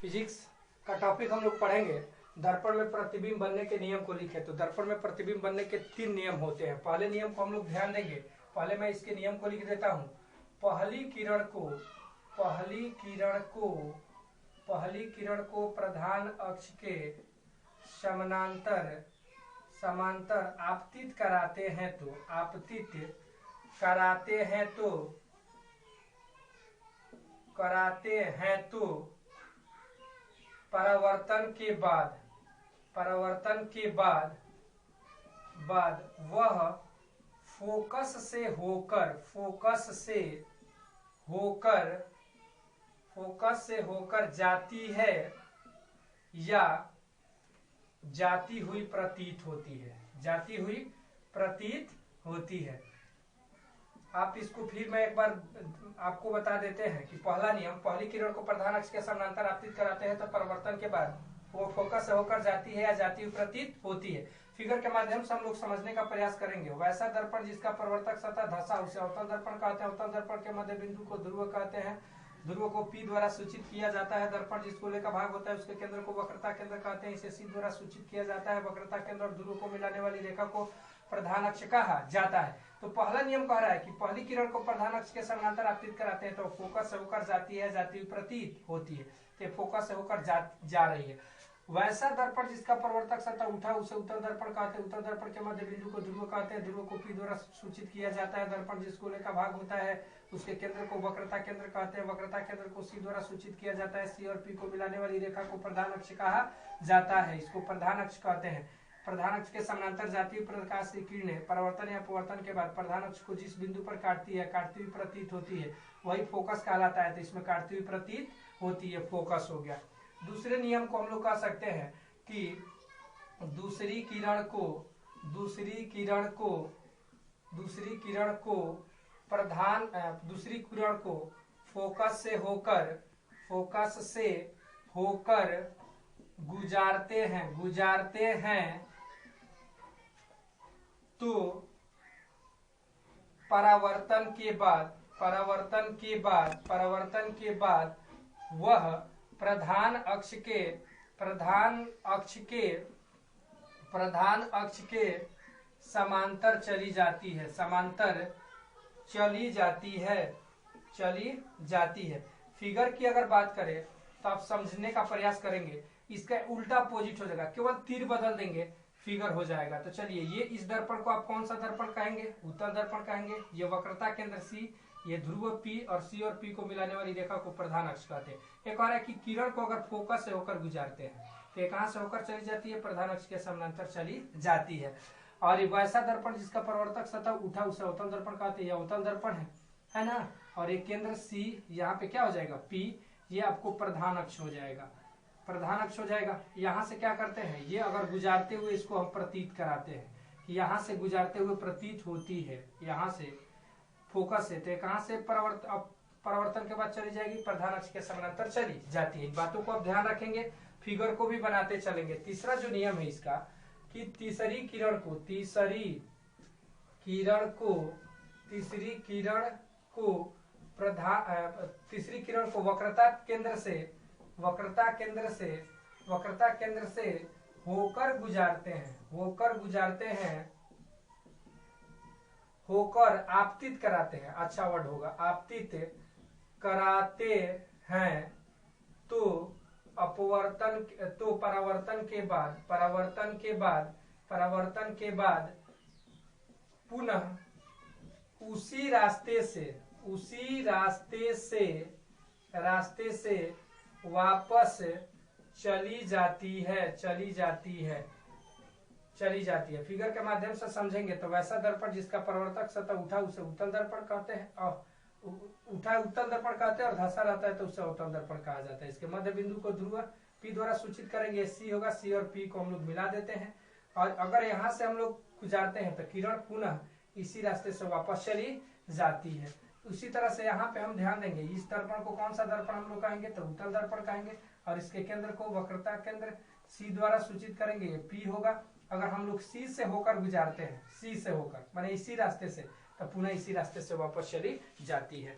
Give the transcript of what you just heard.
Physics का topic हम लोग पढ़ेंगे। दर्पण में प्रतिबिंब बनने के नियम को लिखे। तो दर्पण में प्रतिबिंब बनने के 3 नियम होते हैं। पहले नियम को हम लोग ध्यान देंगे। पहले मैं इसके नियम को लिख देता हूँ। पहली किरण को प्रधान अक्ष के समांतर आपतित कराते हैं तो परावर्तन के बाद वह फोकस से होकर जाती है या जाती हुई प्रतीत होती है। आप इसको फिर मैं एक बार आपको बता देते हैं कि पहला नियम, पहली किरण को प्रधान अक्ष के समानांतर आपतित कराते हैं तो परावर्तन के बाद वो फोकस से होकर जाती है या जाती हुई प्रतीत होती है। फिगर के माध्यम से हम लोग समझने का प्रयास करेंगे। वैसा दर्पण जिसका प्रवर्तक सतह धंसा उसे अवतल दर्पण कहते हैं। अवतल दर्पण के मध्य बिंदु को ध्रुव कहते हैं। ध्रुव को P द्वारा सूचित किया जाता है। दर्पण जिस गोले का भाग होता है उसके केंद्र को वक्रता केंद्र कहते हैं। इसे C द्वारा सूचित किया जाता है। वक्रता केंद्र और ध्रुव को मिलाने वाली रेखा को प्रधान अक्ष कहा जाता है। तो पहला नियम कह रहा है कि पहली किरण को प्रधान अक्ष के समानांतर आपतित कराते हैं तो फोकस से होकर जाती है, जाती हुई प्रतीत होती है। तो फोकस से होकर जा रही है। वैसा दर्पण जिसका प्रवर्तक सतह उठा उसे उत्तल दर्पण कहते हैं। उत्तल दर्पण के मध्य बिंदु को ध्रुव कहते हैं। ध्रुव को P द्वारा सूचित किया जाता है। दर्पण जिस गोले का भाग होता है उसके केंद्र को वक्रता केंद्र कहते हैं। वक्रता केंद्र को C द्वारा सूचित किया जाता है। C और P को मिलाने वाली रेखा को प्रधान अक्ष कहा जाता है। इसको प्रधान अक्ष कहते हैं। प्रधान अक्ष के समानांतर जाती हुई प्रकाश की किरणें परावर्तन या अपवर्तन के बाद प्रधान अक्ष को जिस बिंदु पर काटती हुई प्रतीत होती है वही फोकस कहलाता है। तो इसमें काटती हुई प्रतीत होती है, फोकस हो गया। दूसरे नियम को हम लोग कह सकते हैं कि दूसरी किरण को फोकस से होकर गुजारते हैं तो परावर्तन के बाद वह प्रधान अक्ष के समांतर चली जाती है। फिगर की अगर बात करें तो आप समझने का प्रयास करेंगे। इसका उल्टा अपोजिट हो जाएगा, केवल तीर बदल देंगे फिगर हो जाएगा। तो चलिए, ये इस दर्पण को आप कौन सा दर्पण कहेंगे? उत्तल दर्पण कहेंगे। ये वक्रता केंद्र C, ये ध्रुव P और C और P को मिलाने वाली रेखा को प्रधान अक्ष कहते हैं। एक और है कि किरण को अगर फोकस से होकर गुजारते हैं तो ये कहां से होकर चली जाती है? प्रधान अक्ष के समानांतर चली जाती है। और ये वैसा दर्पण जिसका प्रवर्तक सतह उठा उसे अवतल दर्पण कहते हैं। ये अवतल दर्पण है ना। और ये केंद्र C, यहाँ पे क्या हो जाएगा? P, ये आपको प्रधान अक्ष हो जाएगा। यहाँ से क्या करते हैं? ये अगर गुजारते हुए इसको हम प्रतीत कराते हैं कि यहाँ से गुजारते हुए प्रतीत होती है, यहाँ से फोकस से। तो कहाँ से परावर्तन के बाद चली जाएगी? प्रधान अक्ष के समानांतर चली जाती है। इन बातों को आप ध्यान रखेंगे, फिगर को भी बनाते चलेंगे। तीसरा जो नियम है इसका कि तीसरी किरण को वक्रता केंद्र से होकर आपतित कराते हैं। अच्छा वर्ड होगा, आपतित कराते हैं तो परावर्तन के बाद पुनः उसी रास्ते से वापस चली जाती है। फिगर के माध्यम से समझेंगे तो वैसा दर्पण जिसका प्रवर्तक सतह उठा उसे उत्तल दर्पण कहते हैं और धंसा रहता है तो उसे अवतल दर्पण कहा जाता है। इसके मध्य बिंदु को ध्रुव P द्वारा सूचित करेंगे। C होगा, C और P को हम लोग मिला देते हैं। और अगर यहाँ से हम लोग गुजारते हैं तो किरण पुनः इसी रास्ते से वापस चली जाती है। उसी तरह से यहाँ पे हम ध्यान देंगे, इस दर्पण को कौन सा दर्पण हम लोग कहेंगे? तो उत्तल दर्पण कहेंगे। और इसके केंद्र को वक्रता केंद्र C द्वारा सूचित करेंगे, ये P होगा। अगर हम लोग C से होकर गुजारते हैं, C से होकर माने इसी रास्ते से, तो पुनः इसी रास्ते से वापस चली जाती है।